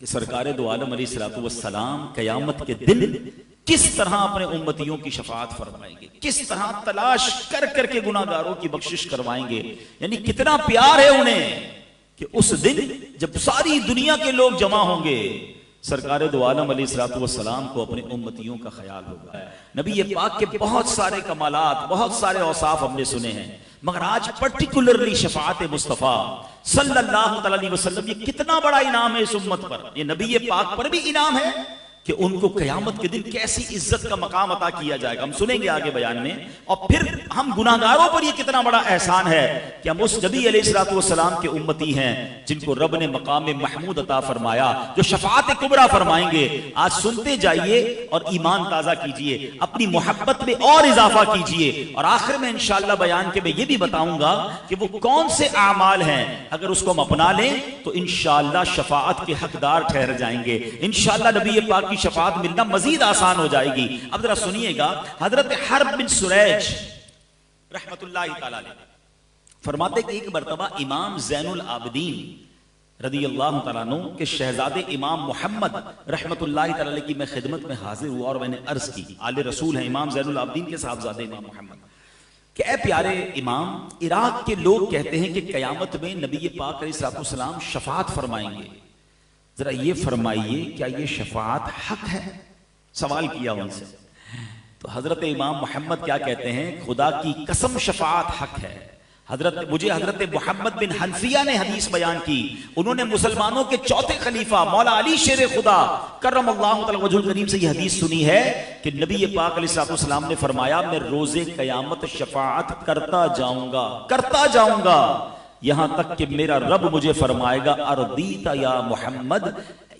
کہ سرکار دو عالم علیہ الصلوۃ والسلام قیامت کے دن کس طرح اپنے امتیوں کی شفاعت فرمائیں گے، کس طرح تلاش کر کر کے گناہگاروں کی بخشش کروائیں گے. یعنی کتنا پیار ہے انہیں کہ اس دن جب ساری دنیا کے لوگ جمع ہوں گے سرکار دو عالم علیہ الصلوۃ والسلام کو اپنے امتیوں کا خیال ہوگا. نبی پاک کے بہت سارے کمالات، بہت سارے اوصاف ہم نے سنے ہیں، مگر آج پرٹیکولرلی شفاعت مصطفیٰ صلی اللہ علیہ وسلم، یہ کتنا بڑا انعام ہے اس امت پر. یہ نبی پاک پر بھی انعام ہے کہ ان کو قیامت کے دن کیسی عزت کا مقام عطا کیا جائے گا، ہم سنیں گے آگے بیان میں. اور پھر ہم گناہگاروں پر یہ کتنا بڑا احسان ہے کہ ہم اس نبی علیہ الصلوۃ والسلام کے امتی ہیں جن کو رب نے مقام محمود عطا فرمایا، جو شفاعت کبریٰ فرمائیں گے. آج سنتے جائیے اور ایمان تازہ کیجئے، اپنی محبت میں اور اضافہ کیجئے، اور آخر میں انشاءاللہ بیان کے میں یہ بھی بتاؤں گا کہ وہ کون سے اعمال ہیں اگر اس کو ہم اپنا لیں تو انشاءاللہ شفاعت کے حقدار ٹھہر جائیں گے. انشاءاللہ نبی پاک کی شفاعت ملنا مزید آسان ہو جائے گی. اب ذرا سنیے گا، حضرت حرب بن سریج رحمت اللہ تعالی علیہ فرماتے کہ ایک مرتبہ امام زین العابدین رضی اللہ تعالیٰ عنہ کے شہزادے امام محمد رحمت اللہ تعالی علیہ کی میں خدمت میں حاضر ہوا اور میں نے عرض کی، آل رسول ہیں امام زین العابدین کے صاحبزادے امام محمد، کہ اے پیارے امام، عراق کے لوگ کہتے ہیں کہ قیامت میں نبی پاک علیہ السلام شفاعت فرمائیں گے، ذرا یہ فرمائیے کیا یہ شفاعت حق ہے؟ سوال کیا ان سے. تو حضرت امام محمد کیا کہتے ہیں، خدا کی قسم شفاعت حق ہے. مجھے حضرت محمد بن حنفیہ نے حدیث بیان کی، انہوں نے مسلمانوں کے چوتھے خلیفہ مولا علی شیر خدا کرم اللہ تعالی وجہ الکریم سے یہ حدیث سنی ہے کہ نبی پاک علیہ السلام نے فرمایا میں روز قیامت شفاعت کرتا جاؤں گا یہاں تک کہ میرا رب مجھے فرمائے گا ارضیت یا محمد،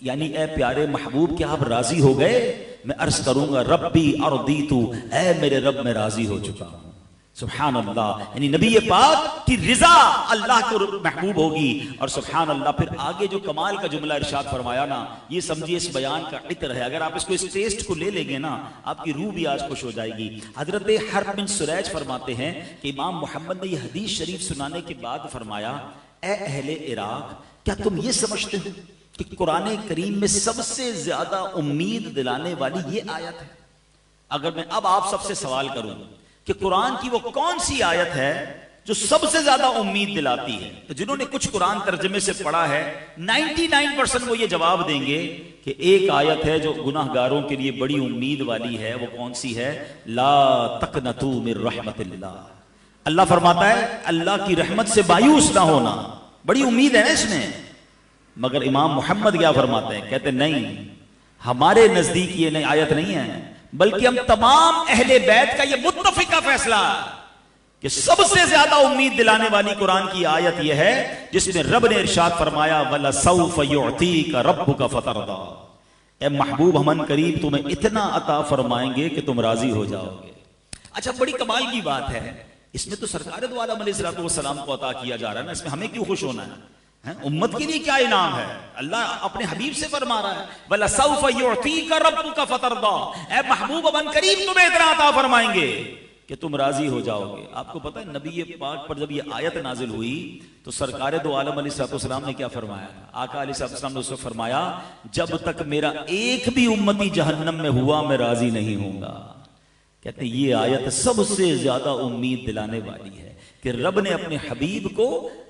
یعنی اے پیارے محبوب کیا آپ راضی ہو گئے؟ میں عرض کروں گا ربی ارضیت، اے میرے رب میں راضی ہو چکا ہوں. سبحان اللہ، یعنی نبی پاک کی رضا اللہ کو محبوب ہوگی. اور سبحان اللہ پھر آگے جو کمال کا جملہ ارشاد فرمایا نا، یہ سمجھیے اس بیان کا عطر ہے. اگر آپ اس کو اس ٹیسٹ کو لے لیں گے نا آپ کی روح بھی آج خوش ہو جائے گی. حضرت حرب بن سریج فرماتے ہیں کہ امام محمد نے یہ حدیث شریف سنانے کے بعد فرمایا، اے اہل عراق، کیا تم یہ سمجھتے ہو کہ قرآن کریم میں سب سے زیادہ امید دلانے والی یہ آیت ہے؟ اگر میں اب آپ سب سے سوال کروں کہ قرآن کی وہ کون سی آیت ہے جو سب سے زیادہ امید دلاتی ہے، تو جنہوں نے کچھ قرآن ترجمے سے پڑھا ہے 99% وہ یہ جواب دیں گے کہ ایک آیت ہے جو گناہگاروں کے لیے بڑی امید والی ہے. وہ کون سی ہے؟ لا تقنطوا من رحمت اللہ. اللہ فرماتا ہے اللہ کی رحمت سے مایوس نہ ہونا، بڑی امید ہے اس میں. مگر امام محمد کیا فرماتے ہیں؟ کہتے نہیں، ہمارے نزدیک یہ نئی آیت نہیں ہے، بلکہ ہم تمام اہل بیت کا یہ متفقہ فیصلہ کہ سب سے زیادہ امید دلانے والی قرآن کی آیت یہ ہے جس میں رب نے ارشاد فرمایا وَلَسَوْفَ يُعْطِيكَ رَبُّكَ فَتَرْضَىٰ، اے محبوب ہم ان قریب تمہیں اتنا عطا فرمائیں گے کہ تم راضی ہو جاؤ گے. اچھا بڑی کمال کی بات ہے، اس میں تو سرکار دو عالم علیہ السلام کو عطا کیا جا رہا ہے نا، اس میں ہمیں کیوں خوش ہونا ہے؟ امت کے لیے کیا انعام ہے؟ اللہ اپنے حبیب سے فرما رہا ہے وَلَسَوْفَ يُعْطِيكَ رَبُّكَ فَتَرْضَىٰ، اے محبوب اب ان قریب تمہیں اتنا عطا فرمائیں گے کہ تم راضی ہو جاؤ گے. آپ کو پتہ ہے نبی پاک پر جب یہ آیت نازل ہوئی تو سرکار دو عالم علیہ السلام نے کیا فرمایا؟ آقا علیہ السلام نے اس کو فرمایا جب تک میرا ایک بھی امتی جہنم میں ہوا میں راضی نہیں ہوں گا. کہتے ہیں یہ آیت سب سے زیادہ امید دلانے والی ہے کہ رب نے اپنے حبیب کو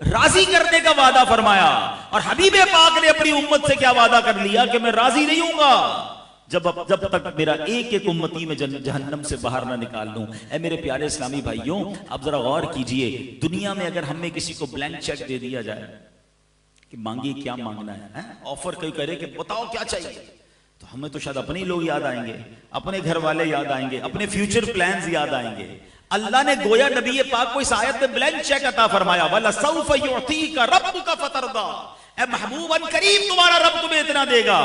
راضی کرنے کا وعدہ فرمایا، اور حبیب پاک نے اپنی امت سے کیا وعدہ کر لیا کہ میں راضی نہیں ہوں گا جب تک میرا ایک ایک امتی میں جہنم سے باہر نہ نکال لوں. اے میرے پیارے اسلامی بھائیوں، اب ذرا غور کیجئے، دنیا میں اگر ہمیں کسی کو بلینک چیک دے دیا جائے کہ مانگیے کیا مانگنا ہے، آفر کوئی کرے کہ بتاؤ کیا چاہیے، تو ہمیں تو شاید اپنے لوگ یاد آئیں گے، اپنے گھر والے یاد آئیں گے، اپنے فیوچر پلانز یاد آئیں گے. اللہ نے گویا نبی پاک کو اس آیت میں بلینک چیک عطا فرمایا وَلَسَوْفَ يُعْطِيكَ رَبُّكَ فَتَرْضَىٰ، اے محبوب ان قریب تمہارا رب تمہیں اتنا دے گا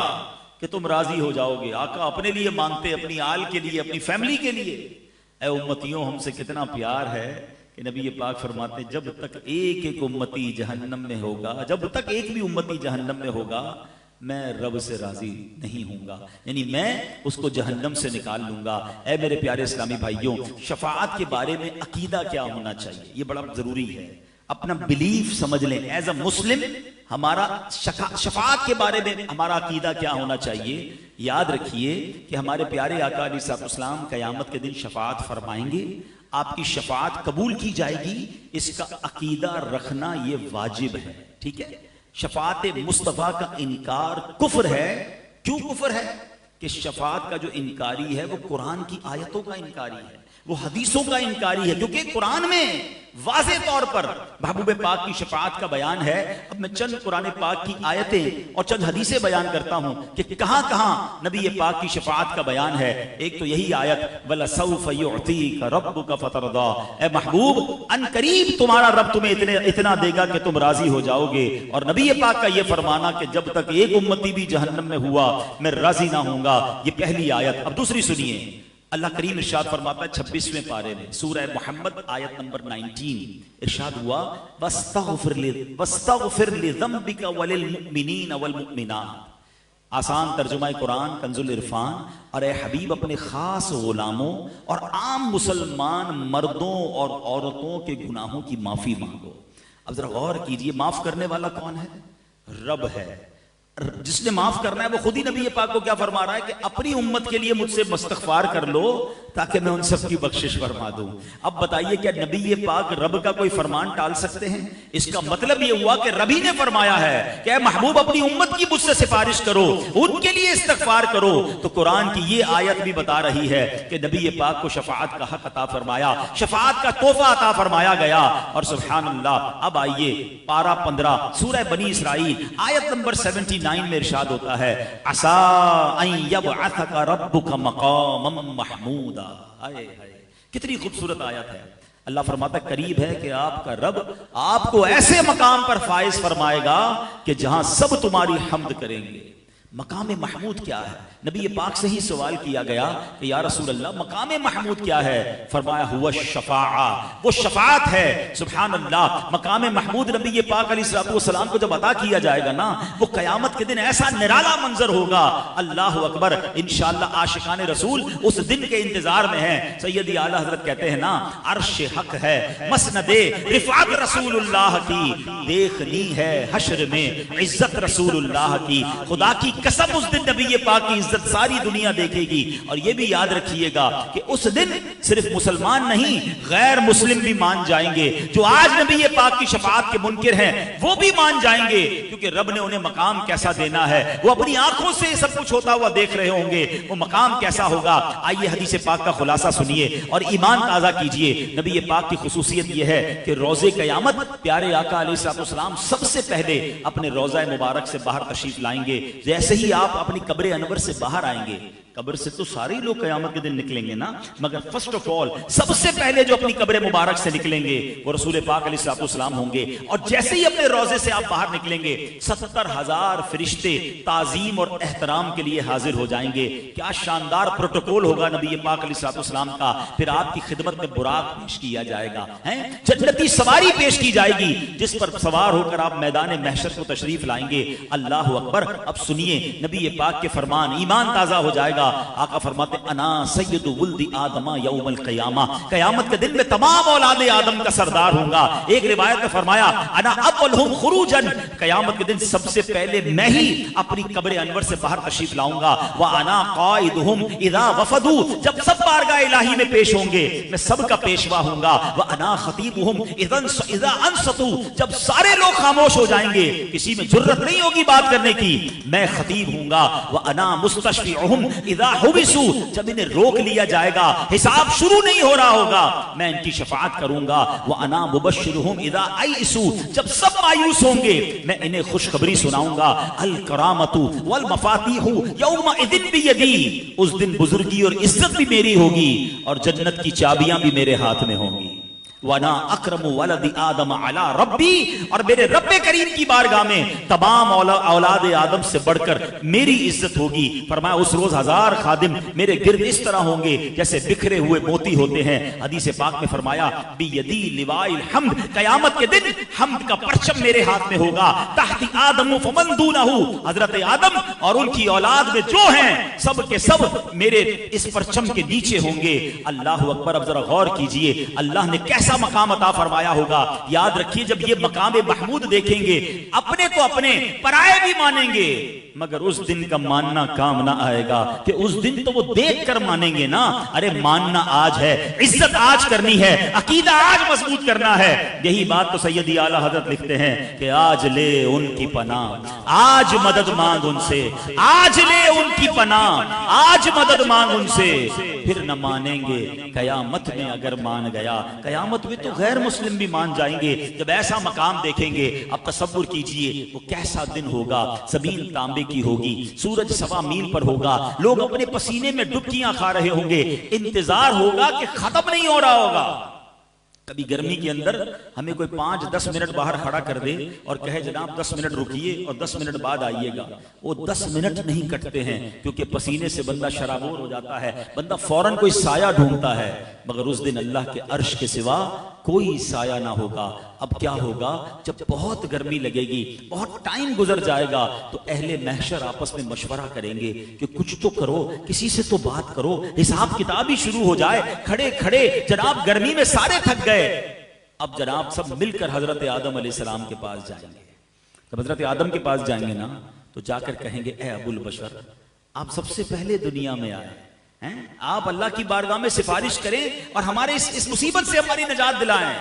کہ تم راضی ہو جاؤ گے. آقا اپنے لیے مانگتے، اپنی آل کے لیے، اپنی فیملی کے لیے. اے امتیوں ہم سے کتنا پیار ہے کہ نبی پاک فرماتے جب تک ایک ایک امتی جہنم میں ہوگا، جب تک ایک بھی امتی جہنم میں ہوگا میں رب سے راضی نہیں ہوں گا، یعنی میں اس کو جہنم سے نکال لوں گا. اے میرے پیارے اسلامی بھائیوں، شفاعت کے بارے میں عقیدہ کیا ہونا چاہیے یہ بڑا ضروری ہے. اپنا بلیف سمجھ لیں ایز اے مسلم. ہمارا شفاعت کے بارے میں ہمارا عقیدہ کیا ہونا چاہیے؟ یاد رکھیے کہ ہمارے پیارے آقا علیہ الصلوۃ والسلام قیامت کے دن شفاعت فرمائیں گے. آپ کی شفاعت قبول کی جائے گی، اس کا عقیدہ رکھنا یہ واجب ہے. ٹھیک ہے؟ شفاعت مصطفیٰ کا انکار کفر ہے. کیوں کفر ہے؟ کہ شفاعت کا جو انکاری ہے وہ قرآن کی آیتوں کا انکاری ہے، وہ حدیثوں کا انکاری ہے. کیونکہ قرآن میں واضح طور پر محبوب پاک کی شفاعت کا بیان ہے. اب میں چند قرآن پاک کی آیتیں اور چند حدیثیں بیان کرتا ہوں کہ کہاں کہاں نبی پاک کی شفاعت کا بیان ہے. ایک تو یہی آیت وَلَسَوْفَ يُعْطِيكَ رَبُّكَ فَتَرْضَىٰ، اے محبوب ان قریب تمہارا رب تمہیں اتنا دے گا کہ تم راضی ہو جاؤ گے. اور نبی پاک کا یہ فرمانا کہ جب تک ایک امتی بھی جہنم میں ہوا میں راضی نہ ہوں گا، یہ پہلی آیت. اب دوسری سنیے، اللہ کریم ارشاد فرماتا ہے 26ویں پارے میں سورہ محمد آیت نمبر 19، ارشاد ہوا وَاسْتَغْفِرْ لِذَنبِكَ وَلِلْمُؤْمِنِينَ وَالْمُؤْمِنَاتِ. آسان ترجمہ قرآن کنز العرفان. اور اے حبیب اپنے خاص غلاموں اور عام مسلمان مردوں اور عورتوں کے گناہوں کی معافی مانگو. اب ذرا غور کیجئے، معاف کرنے والا کون ہے؟ رب ہے. جس نے معاف کرنا ہے وہ خود ہی نبی پاک کو کیا فرما رہا ہے کہ اپنی امت کے لیے مجھ سے استغفار کر لو تاکہ میں ان سب کی بخشش فرما دوں. اب بتائیے کیا نبی پاک رب کا کوئی فرمان ٹال سکتے ہیں؟ اس کا مطلب یہ ہوا کہ رب ہی نے فرمایا ہے کہ اے محبوب اپنی امت کی مجھ سے سفارش کرو، ان کے لیے استغفار کرو. تو قرآن کی یہ آیت بھی بتا رہی ہے کہ نبی پاک کو شفاعت کا حق عطا فرمایا، شفاعت کا تحفہ عطا فرمایا گیا. اور سبحان اللہ، اب آئیے پارہ 15 سورہ بنی اسرائیل آیت نمبر 79 میں ارشاد ہوتا ہے عَسَىٰ أَن يَبْعَثَكَ رَبُّكَ مَقَامًا مَحْمُودًا. کتنی خوبصورت آیت ہے. اللہ فرماتا ہے قریب ہے کہ آپ کا رب آپ کو ایسے مقام پر فائز فرمائے گا کہ جہاں سب تمہاری حمد کریں گے. مقام محمود کیا ہے؟ نبی پاک سے ہی سوال کیا گیا کہ یا رسول اللہ مقام محمود کیا ہے؟ فرمایا ہوا الشفاعہ، وہ شفاعت ہے. سبحان اللہ. مقام محمود نبی پاک علیہ الصلوۃ والسلام کو جب عطا کیا جائے گا نا، وہ قیامت کے دن ایسا نرالا منظر ہوگا. اللہ اکبر. انشاءاللہ عاشقان رسول اس دن کے انتظار میں ہیں. سیدی اعلیٰ حضرت کہتے ہیں نا عرش حق ہے مسند رفعت رسول اللہ کی، دیکھنی ہے حشر میں عزت رسول اللہ کی. خدا کی قسم اس دن نبی پاک کی عزت ساری دنیا دیکھے گی. اور یہ بھی یاد رکھیے گا کہ اس دن صرف مسلمان نہیں غیر مسلم بھی مان جائیں گے. جو آج نبی پاک کی شفاعت کے منکر ہیں وہ بھی مان جائیں گے، کیونکہ رب نے انہیں مقام کیسا دینا ہے وہ اپنی آنکھوں سے سب کچھ ہوتا ہوا دیکھ رہے ہوں گے. وہ مقام کیسا ہوگا؟ آئیے حدیث پاک کا خلاصہ سنیے اور ایمان تازہ کیجئے. نبی پاک کی خصوصیت یہ ہے کہ روز قیامت پیارے آقا علیہ الصلوۃ والسلام سب سے پہلے اپنے روضہ مبارک سے باہر تشریف لائیں گے. جیسے ہی آپ اپنی قبر انور سے باہر آئیں گے، قبر سے تو سارے لوگ قیامت کے دن نکلیں گے نا، مگر فرسٹ آف آل سب سے پہلے جو اپنی قبر مبارک سے نکلیں گے وہ رسول پاک علیہ الصلوۃ والسلام ہوں گے. اور جیسے ہی اپنے روضے سے آپ باہر نکلیں گے 70,000 فرشتے تعظیم اور احترام کے لیے حاضر ہو جائیں گے. کیا شاندار پروٹوکول ہوگا نبی پاک علیہ الصلوۃ والسلام کا. پھر آپ کی خدمت میں براق پیش کیا جائے گا، جنتی سواری پیش کی جائے گی جس پر سوار ہو کر آپ میدان محشر کو تشریف لائیں گے. اللہ اکبر. اب سنیے نبی پاک کے فرمان، ایمان تازہ ہو جائے گا. آقا فرماتے انا سید ولد آدم یوم القیامہ، قیامت کے دن میں تمام اولاد آدم کا سردار ہوں گا. ایک روایت میں فرمایا انا اولہم خروجا، قیامت کے دن سب سے پہلے میں ہی اپنی قبر انور سے باہر تشریف لاؤں گا. وانا قائدہم اذا وفدوا، جب سب بارگاہ الہی میں پیش ہوں گے میں سب کا پیشوا ہوں گا. وانا خطیبہم اذا انصتوا، جب سارے لوگ خاموش ہو جائیں گے کسی میں جرت نہیں ہوگی بات کرنے کی، میں خطیب ہوں گا. وانا مستشفعہم اذا حبسوا، جب انہیں روک لیا جائے گا حساب شروع نہیں ہو رہا ہوگا میں ان کی شفاعت کروں گا. وانا مبشرہم اذا ایئسوا، جب سب مایوس ہوں گے میں انہیں خوشخبری سناؤں گا. الکرامۃ والمفاتیح یومئذ بیدی، اس دن بزرگی اور عزت بھی میری ہوگی اور جنت کی چابیاں بھی میرے ہاتھ میں ہوں گی. وَنَا أَكْرَمُ وَلَدِ آدَمَ عَلَىٰ رَبِّي، اور میرے رب کریم کی بارگاہ میں تمام اولاد آدم سے بڑھ کر میری عزت ہوگی. فرمایا اس روز 1000 خادم میرے گرد اس طرح ہوں گے جیسے بکھرے ہوئے موتی ہوتے ہیں. حدیث پاک میں فرمایا بِيَدِي لِوَاءِ الْحَمْدِ، قیامت کے دن حمد کا پرچم میرے ہاتھ میں ہوگا. تحت آدم فمن دونه، حضرت آدم اور ان کی اولاد میں جو ہیں سب کے سب میرے اس پرچم کے نیچے ہوں گے. اللہ اکبر. اب ذرا غور کیجئے اللہ نے کیسے کیسا مقام عطا فرمایا ہوگا. یاد رکھیے جب یہ مقام محمود دیکھیں گے اپنے تو اپنے پرائے بھی مانیں گے, مگر اس دن کا ماننا کام نہ آئے گا کہ اس دن تو وہ دیکھ کر مانیں گے نا. ارے ماننا آج ہے, عزت آج کرنی ہے, عقیدہ آج مضبوط کرنا ہے. یہی بات تو سیدی اعلیٰ حضرت لکھتے ہیں کہ آج لے ان کی پناہ, آج مدد مانگ ان سے, آج لے ان کی پناہ, آج مدد مانگ ان سے, پھر نہ مانیں گے قیامت میں اگر مان گیا. قیامت میں تو غیر مسلم بھی مان جائیں گے جب ایسا مقام دیکھیں گے. اب تصور کیجئے وہ کیسا دن ہوگا, زمین تانبے کی ہوگی, سورج 1.25 میل پر ہوگا, لوگ اپنے پسینے میں ڈبکیاں کھا رہے ہوں گے, انتظار ہوگا کہ ختم نہیں ہو رہا ہوگا. کبھی گرمی کے اندر ہمیں کوئی 5-10 منٹ باہر کھڑا کر دے اور کہے جناب 10 منٹ رکیے اور 10 منٹ بعد آئیے گا, وہ 10 منٹ نہیں کٹتے ہیں کیونکہ پسینے سے بندہ شرابور ہو جاتا ہے, بندہ فوراً کوئی سایہ ڈھونڈتا ہے. مگر اس دن اللہ کے عرش کے سوا کوئی سایہ نہ ہوگا. اب کیا ہوگا جب بہت گرمی لگے گی, بہت ٹائم گزر جائے گا, تو اہل محشر آپس میں مشورہ کریں گے کہ کچھ تو کرو, کسی سے تو بات کرو, حساب کتاب ہی شروع ہو جائے. کھڑے کھڑے جناب گرمی میں سارے تھک گئے. اب جناب سب مل کر حضرت آدم علیہ السلام کے پاس جائیں گے. جب حضرت آدم کے پاس جائیں گے نا تو جا کر کہیں گے اے ابو البشر, آپ سب سے پہلے دنیا میں آئے ہیں, آپ اللہ کی بارگاہ میں سفارش کریں اور ہمارے اس مصیبت سے ہماری نجات دلائیں.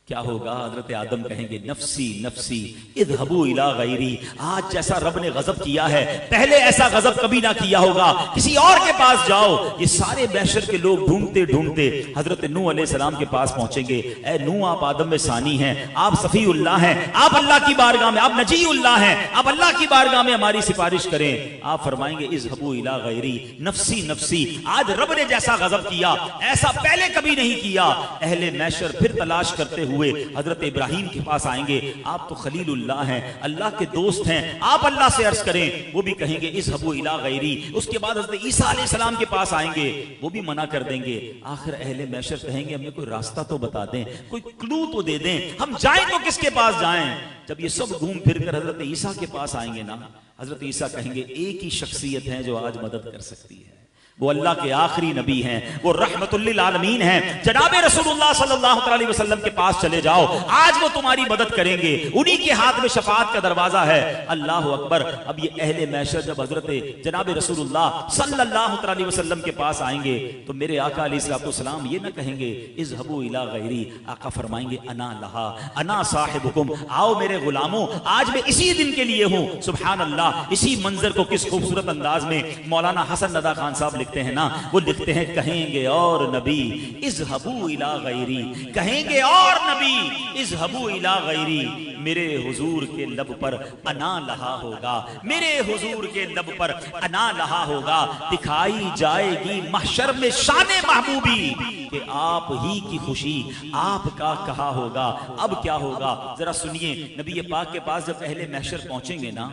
کیا ہوگا؟ حضرت آدم کہیں گے نفسی نفسی اذهبوا الى غیری. آج جیسا رب نے غضب کیا ہے پہلے ایسا غضب کبھی نہ کیا ہوگا, کسی اور کے پاس جاؤ. یہ سارے محشر کے لوگ ڈھونڈتے ڈھونڈتے حضرت نوح علیہ السلام کے پاس پہنچیں گے. اے نوح, آپ آدم میں ثانی ہیں, آپ صفی اللہ ہیں, آپ اللہ کی بارگاہ میں, آپ نجی اللہ ہیں, آپ اللہ کی بارگاہ میں ہماری سفارش کریں. آپ فرمائیں گے اذهبوا الى غیری نفسی نفسی. آج رب نے جیسا غضب کیا ایسا پہلے کبھی نہیں کیا. اہل محشر پھر تلاش کرتے ہوئے حضرت ابراہیم کے پاس آئیں گے. آپ تو خلیل اللہ ہیں, اللہ کے دوست ہیں, آپ اللہ سے عرض کریں. وہ بھی کہیں گے اذهبوا الى غیری. اس کے بعد حضرت عیسیٰ علیہ السلام کے پاس آئیں گے, وہ بھی منع کر دیں گے. آخر اہل محشر کہیں گے ہمیں کوئی راستہ تو بتا دیں, کوئی کلو تو دے دیں, ہم جائیں تو کس کے پاس جائیں. جب یہ سب گھوم پھر کر حضرت عیسیٰ کے پاس آئیں گے نا, حضرت عیسیٰ کہیں گے ایک ہی شخصیت ہے جو آج مدد کر سکتی ہے, وہ اللہ کے آخری نبی ہیں, وہ رحمت للعالمین ہیں, جناب رسول اللہ صلی اللہ علیہ وسلم کے پاس چلے جاؤ, آج وہ تمہاری مدد کریں گے, انہی کے ہاتھ میں شفاعت کا دروازہ ہے. اللہ اکبر. اب یہ اہل محشر جب حضرت جناب رسول اللہ صلی اللہ علیہ وسلم کے پاس آئیں گے تو میرے آقا علیہ السلام یہ نہ کہیں گے اذهبوا الى غیری. آقا فرمائیں گے انا لہا انا صاحبکم, آؤ میرے غلاموں, آج میں اسی دن کے لیے ہوں. سبحان اللہ. اسی منظر کو کس خوبصورت انداز میں مولانا حسن ندیٰ خان صاحب لکھتے ہیں نا, وہ لکھتے ہیں کہیں گے اور نبی اذهبوا الى غیری, کہیں گے اور نبی اذهبوا الى غیری. میرے حضور کے لب پر انا لہا ہوگا, میرے حضور کے لب پر انا لہا ہوگا. دکھائی جائے گی محشر میں شان محبوبی کہ آپ ہی کی خوشی آپ کا کہا ہوگا. اب کیا ہوگا ذرا سنیے. نبی پاک کے پاس جب اہل محشر پہنچیں گے نا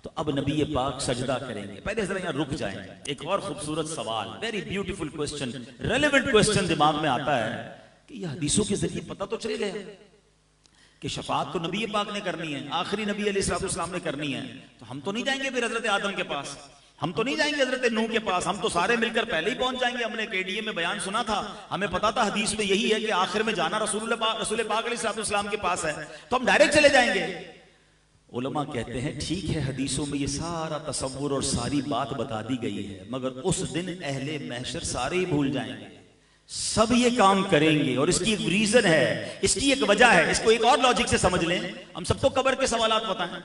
تو اب نبی پاک سجدہ کریں گے. پہلے ذرا یہاں رک جائیں. ایک اور خوبصورت سوال, very beautiful question, relevant question دماغ میں آتا ہے کہ یہ حدیثوں کے ذریعے پتہ تو چلے گیا کہ شفاعت تو نبی پاک نے کرنی ہے, آخری نبی علیہ السلام نے کرنی ہے, تو ہم تو نہیں جائیں گے پھر حضرت آدم کے پاس, ہم تو نہیں جائیں گے حضرت نوح کے پاس, ہم تو سارے مل کر پہلے ہی پہنچ جائیں گے. ہم نے KDA میں بیان سنا تھا, ہمیں پتا تھا حدیث میں یہی ہے کہ آخر میں جانا رسول پاک علیہ السلام کے پاس ہے, تو ہم ڈائریکٹ چلے جائیں گے. علماء کہتے ہیں ٹھیک ہے حدیثوں میں یہ سارا تصور اور ساری بات بتا دی گئی ہے, مگر اس دن اہل محشر سارے ہی بھول جائیں گے, سب یہ کام کریں گے. اور اس کی ایک ریزن ہے, اس کی ایک وجہ ہے. اس کو ایک اور لاجک سے سمجھ لیں. ہم سب کو قبر کے سوالات پتہ ہیں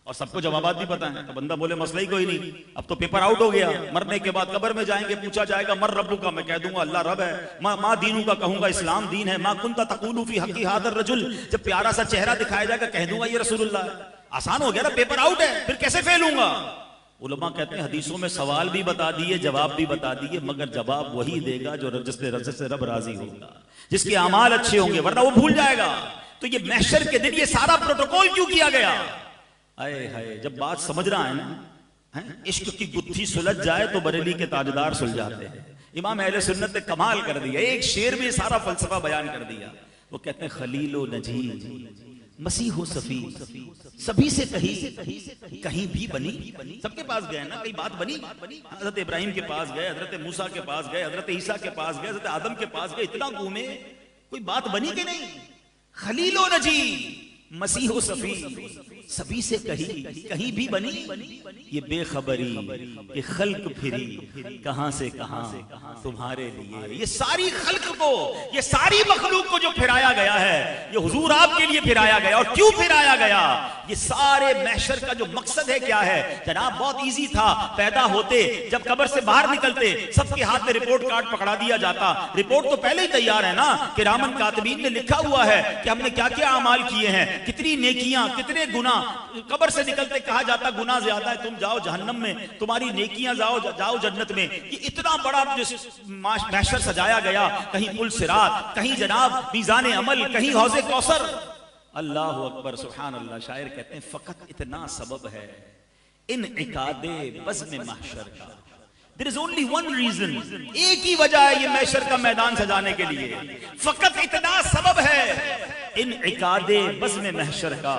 اور سب کو جوابات بھی پتہ ہیں, تو بندہ بولے مسئلہ ہی کوئی نہیں, اب تو پیپر آؤٹ ہو گیا. مرنے کے بعد قبر میں جائیں گے, پوچھا جائے گا مر ربو کا, میں کہہ دوں گا اللہ رب ہے. ماں دینوں کا کہوں گا اسلام دین ہے. ماں کنتا تقول فی حق ھذا الرجل, جب پیارا سا چہرہ دکھایا جائے گا کہہ دوں گا یہ رسول اللہ ہے. آسان ہو گیا نا, پیپر آؤٹ ہے, پھر کیسے فیل ہوں گا. علماء کہتے ہیں حدیثوں میں سوال بھی بتا دیے, جواب بھی بتا دیے, مگر جواب وہی دے گا جو جس سے رب راضی ہوگا, جس کے اعمال اچھے ہوں گے, ورنہ وہ بھول جائے گا. تو یہ محشر کے دن یہ سارا پروٹوکول کیوں کیا گیا؟ اے ہائے, جب بات سمجھ رہا ہے نا, عشق کی گتھی سلجھ جائے تو بریلی کے تاجدار سل جاتے ہیں. امام اہل سنت نے کمال کر دیا, ایک شعر میں سارا فلسفہ بیان کر دیا. وہ کہتے ہیں خلیل و نجی مسیح و صفی, سبھی سے کہیں بھی بنی. سب کے پاس گئے نا, کئی بات بنی. حضرت ابراہیم کے پاس گئے, حضرت موسیٰ کے پاس گئے, حضرت عیسیٰ کے پاس گئے, حضرت آدم کے پاس گئے, اتنا گھومے کوئی بات بنی کہ نہیں؟ خلیل و نجی، مسیح و صفی، سبھی سے کہیں بھی بنی یہ بے خبری کہ خلق پھری کہاں سے کہاں تمہارے لیے. یہ ساری خلق کو، یہ ساری مخلوق کو جو پھرایا گیا ہے یہ حضور آپ کے لیے پھرایا گیا. اور کیوں پھرایا گیا؟ یہ سارے محشر کا جو مقصد ہے کیا ہے جناب؟ بہت ایزی تھا. پیدا ہوتے جب قبر سے باہر نکلتے سب کے ہاتھ میں رپورٹ کارڈ پکڑا دیا جاتا. رپورٹ تو پہلے ہی تیار ہے نا، کرامن کاتبین نے لکھا ہوا ہے کہ ہم نے کیا کیا اعمال کیے ہیں، کتنی نیکیاں، کتنے گناہ. قبر سے نکلتے کہا جاتا گناہ زیادہ ہے، تم جاؤ جہنم میں، تمہاری نیکیاں جاؤ جنت میں. یہ اتنا بڑا محشر سجایا گیا، کہیں پل صراط، کہیں جناب میزان عمل، کہیں حوض کوثر. اللہ اکبر، سبحان اللہ. شاعر کہتے ہیں فقط اتنا سبب ہے انعقاد بزم محشر کا. There is only one reason. ایک ہی وجہ ہے یہ محشر کا میدان سجانے کے لیے. فقط اتنا سبب ہے انعقاد بزم محشر کا.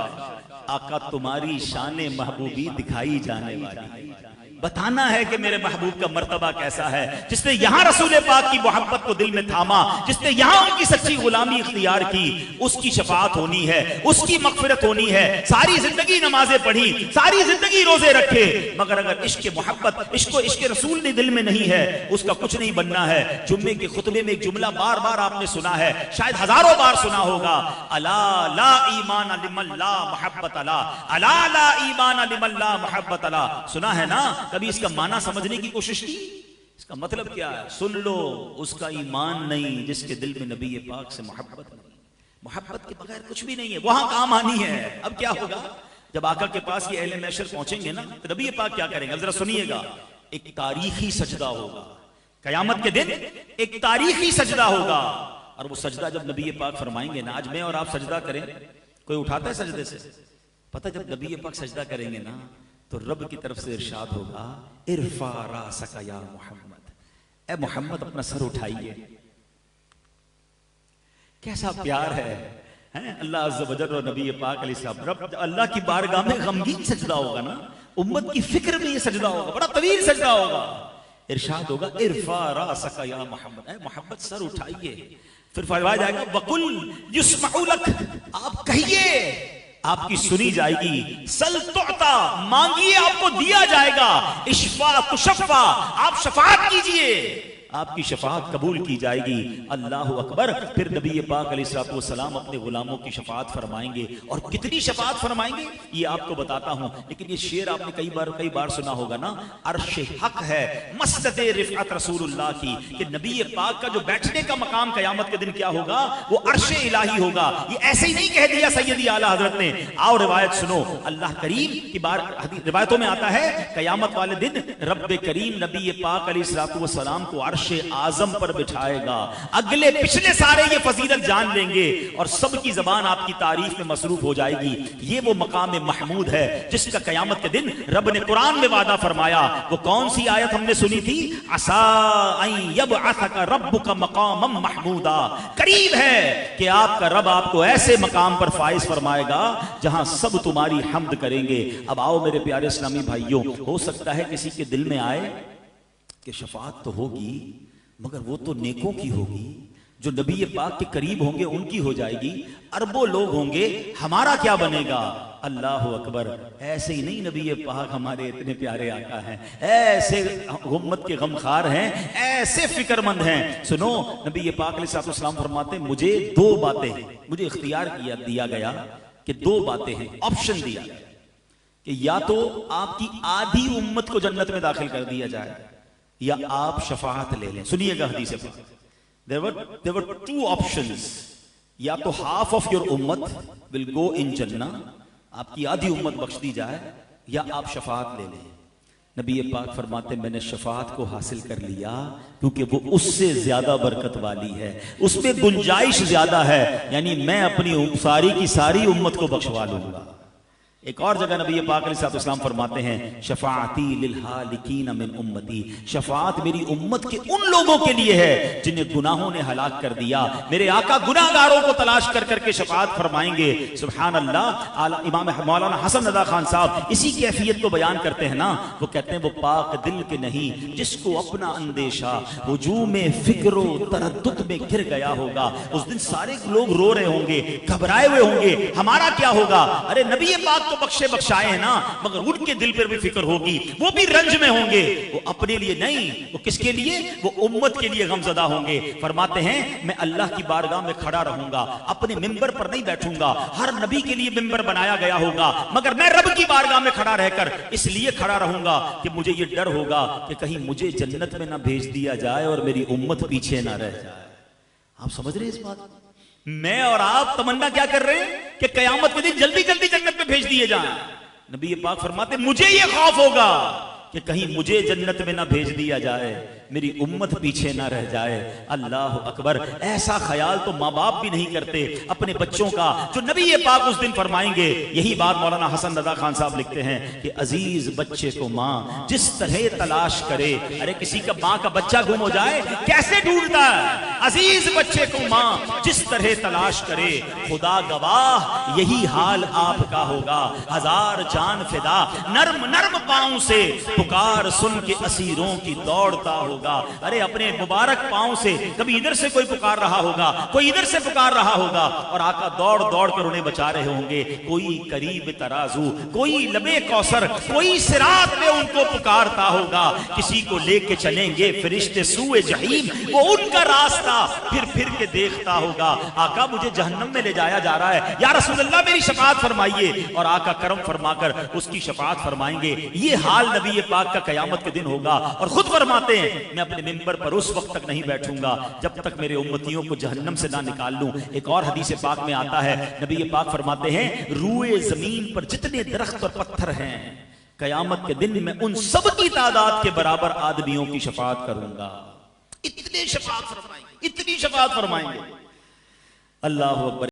آقا تمہاری شان محبوبی دکھائی جانے والی، بتانا ہے کہ میرے محبوب کا مرتبہ کیسا ہے. جس نے یہاں رسول پاک کی محبت کو دل میں تھاما، جس نے یہاں ان کی سچی غلامی اختیار کی، اس کی شفاعت ہونی ہے، اس کی مغفرت ہونی ہے. ساری زندگی نمازیں پڑھی، ساری زندگی روزے رکھے، مگر اگر عشق محبت، عشق رسول نے دل میں نہیں ہے، اس کا کچھ نہیں بننا ہے. جمعے کے خطبے میں ایک جملہ بار بار آپ نے سنا ہے، شاید ہزاروں بار سنا ہوگا، الا لا ایمان لمن لا محبت لا، الا لا ایمان لمن لا محبت لا. سنا ہے نا؟ کبھی اس کا معنی سمجھنے کی کوشش کی؟ اس کا مطلب کیا ہے؟ سن لو، اس کا ایمان نہیں جس کے دل میں نبی پاک سے محبت نہیں. محبت کے بغیر کچھ بھی نہیں ہے، وہاں کام آنی ہے. اب کیا ہوگا جب آقا کے پاس یہ اہل محشر پہنچیں گے نا، تو نبی پاک کیا کریں گے؟ اب ذرا سنیے گا. ایک تاریخی سجدہ ہوگا قیامت کے دن، ایک تاریخی سجدہ ہوگا. اور وہ سجدہ جب نبی پاک فرمائیں گے نا، آج میں اور آپ سجدہ کریں، کوئی اٹھاتا ہے سجدے سے؟ پتہ جب نبی پاک سجدہ کریں گے نا تو رب کی طرف سے ارشاد ہوگا، ارفع راسک یا محمد، اے محمد اپنا سر اٹھائیے. کیسا پیار ہے اللہ عز و جل اور نبی پاک علیہ السلام. رب اللہ کی بارگاہ میں غمگین سجدہ ہوگا نا، امت کی فکر میں یہ سجدہ ہوگا، بڑا طویل سجدہ ہوگا. ارشاد ہوگا ارفع راسک یا محمد، اے محمد سر اٹھائیے. پھر فرمایا جائے گا وقل یسمع لک، آپ کہیے آپ کی سنی جائے گی. سل تعطا، مانگیے آپ کو دیا جائے گا. اشفا تشفا، آپ شفاعت کیجئے آپ کی شفاعت قبول کی جائے گی. اللہ اکبر. پھر نبی پاک علیہ الصلوۃ والسلام اپنے غلاموں کی شفاعت فرمائیں گے. اور کتنی شفاعت فرمائیں گے یہ آپ کو بتاتا ہوں، لیکن یہ شعر آپ نے کئی بار سنا ہوگا نا. عرش حق ہے مسجد رفعت رسول اللہ کی، کہ نبی پاک کا جو بیٹھنے کا مقام قیامت کے دن کیا ہوگا؟ وہ عرش الہی ہوگا. یہ ایسے ہی نہیں کہہ دیا سیدی اعلیٰ حضرت نے. آؤ روایت سنو. اللہ کریم کی بار روایتوں میں آتا ہے قیامت والے دن رب کریم نبی پاک علیہ الصلوۃ والسلام کو عرش اعظم پر بٹھائے گا. اگلے پچھلے سارے یہ فضیلت جان لیں گے اور سب کی زبان آپ کی تعریف میں مصروف ہو جائے گی. یہ وہ مقام محمود ہے جس کا قیامت کے دن رب نے قرآن میں وعدہ فرمایا. وہ کون سی آیت ہم نے سنی تھی؟ عسیٰ ان یبعثک ربک مقاما محمودا. قریب ہے کہ آپ کا رب آپ کو ایسے مقام پر فائز فرمائے گا جہاں سب تمہاری حمد کریں گے. اب آؤ میرے پیارے اسلامی بھائیوں، ہو سکتا ہے کسی کے دل میں آئے کہ شفاعت تو ہوگی مگر وہ تو نیکوں کی ہوگی، جو نبی پاک کے قریب ہوں گے ان کی ہو جائے گی. اربوں لوگ ہوں گے، ہمارا کیا بنے گا؟ اللہ اکبر. ایسے ہی نہیں، نبی پاک ہمارے اتنے پیارے آقا ہیں، ایسے امت کے غمخوار ہیں، ایسے فکر مند ہیں. سنو، نبی پاک علیہ السلام فرماتے ہیں مجھے دو باتیں، مجھے اختیار دیا گیا کہ دو باتیں ہیں، آپشن دیا گیا کہ یا تو آپ کی آدھی امت کو جنت میں داخل کر دیا جائے یا آپ شفاعت لے لیں. سنیے گا حدیث پاک. There were two options. یا تو half of your امت will go in Jannah، آپ کی آدھی امت بخش دی جائے، یا آپ شفاعت لے لیں. نبی پاک فرماتے میں نے شفاعت کو حاصل کر لیا کیونکہ وہ اس سے زیادہ برکت والی ہے، اس میں گنجائش زیادہ ہے. یعنی میں اپنی ساری کی ساری امت کو بخشوا لوں گا. ایک اور جگہ نبی پاک علیہ السلام فرماتے ہیں شفاعتی للہالکین من امتی، شفاعت میری امت کے ان لوگوں کے لیے ہے جنہیں گناہوں نے ہلاک کر دیا، میرے آقا گناہگاروں کو تلاش کر کر کے شفاعت فرمائیں گے۔ سبحان اللہ۔ امام مولانا حسن رضا خان صاحب اسی کیفیت کو بیان کرتے ہیں نا، وہ کہتے ہیں وہ پاک دل کے نہیں جس کو اپنا اندیشہ ہجوم فکر و تردد میں گر گیا ہوگا۔ اس دن سارے لوگ رو رہے ہوں گے، گھبرائے ہوئے ہوں گے، ہمارا کیا ہوگا؟ ارے نبی پاک تو بخشے بخشائے ہیں نا، مگر ان کے دل پر بھی فکر ہوگی، وہ بھی رنج میں ہوں گے، وہ اپنے لیے نہیں، وہ کس کے لیے؟ وہ امت کے لیے غمزدہ ہوں گے۔ فرماتے ہیں میں اللہ کی بارگاہ میں کھڑا رہوں گا، اپنے ممبر پر نہیں بیٹھوں گا، ہر نبی کے لیے ممبر بنایا گیا ہوگا، مگر میں رب کی بارگاہ میں کھڑا رہ کر اس لیے کھڑا رہوں گا کہ مجھے یہ ڈر ہوگا کہ کہیں مجھے جنت میں نہ بھیج دیا جائے اور میری امت پیچھے نہ رہ جائے۔ آپ سمجھ رہے ہیں اس بات؟ میں اور آپ تمنا کیا کر رہے ہیں کہ قیامت کے دن جلدی جلدی جنت میں بھیج دیے جائیں۔ نبی پاک فرماتے مجھے یہ خوف ہوگا کہ کہیں مجھے جنت میں نہ بھیج دیا جائے، میری امت پیچھے نہ رہ جائے۔ اللہ اکبر۔ ایسا خیال تو ماں باپ بھی نہیں کرتے اپنے بچوں کا جو نبی پاک اس دن فرمائیں گے۔ یہی بات مولانا حسن رضا خان صاحب لکھتے ہیں کہ عزیز بچے کو ماں جس طرح تلاش کرے، ارے کسی کا ماں کا بچہ گم ہو جائے کیسے ڈھونڈتا ہے؟ عزیز بچے کو ماں جس طرح تلاش کرے، خدا گواہ یہی حال آپ کا ہوگا۔ ہزار جان فدا نرم نرم پاؤں سے پکار سن کے اسیروں کی دوڑتا ہوگا۔ ارے اپنے مبارک پاؤں سے کبھی ادھر سے کوئی پکار رہا ہوگا، کوئی ادھر سے پکار رہا ہوگا، اور آقا دوڑ دوڑ کر انہیں بچا رہے ہوں گے۔ کوئی قریب ترازو، کوئی لبے کوثر، کوئی صراط میں ان کو پکارتا ہوگا۔ کسی کو لے کے چلیں گے فرشتے سوئے جہیم، وہ ان کا راستہ پھر پھر کے دیکھتا ہوگا۔ آقا مجھے جہنم میں لے جایا جا رہا ہے، یا رسول اللہ میری شفاعت فرمائیے، اور آقا کرم فرما کر اس کی شفاعت فرمائیں گے۔ یہ حال نبی پاک کا قیامت کے دن ہوگا، اور خود فرماتے ہیں میں اپنے ممبر پر اس وقت تک نہیں بیٹھوں گا جب تک میرے امتیوں کو جہنم سے نہ نکال لوں۔ ایک اور حدیث پاک میں آتا ہے، نبی پاک فرماتے ہیں روئے زمین پر جتنے درخت اور پتھر ہیں قیامت کے دن میں ان سب کی تعداد کے برابر آدمیوں کی شفاعت کروں گا۔ اتنی شفاعت فرمائیں گے، اتنی شفاعت فرمائیں گے۔ اللہ اکبر۔